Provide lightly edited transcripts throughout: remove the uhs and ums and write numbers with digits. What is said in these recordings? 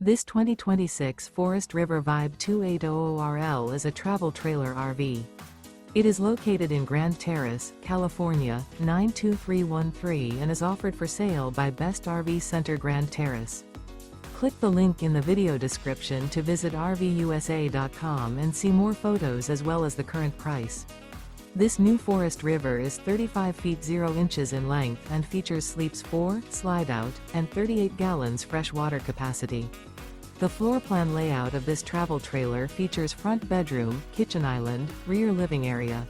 This 2026 Forest River Vibe 2800RL is a travel trailer RV. It is located in Grand Terrace, California, 92313 and is offered for sale by Best RV Center Grand Terrace. Click the link in the video description to visit RVUSA.com and see more photos as well as the current price. This new Forest River is 35 feet 0 inches in length and features sleeps 4, slide-out, and 38 gallons fresh water capacity. The floor plan layout of this travel trailer features front bedroom, kitchen island, rear living area.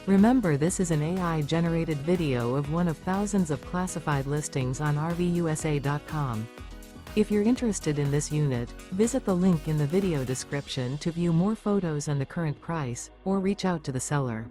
Remember, this is an AI-generated video of one of thousands of classified listings on RVUSA.com. If you're interested in this unit, visit the link in the video description to view more photos and the current price, or reach out to the seller.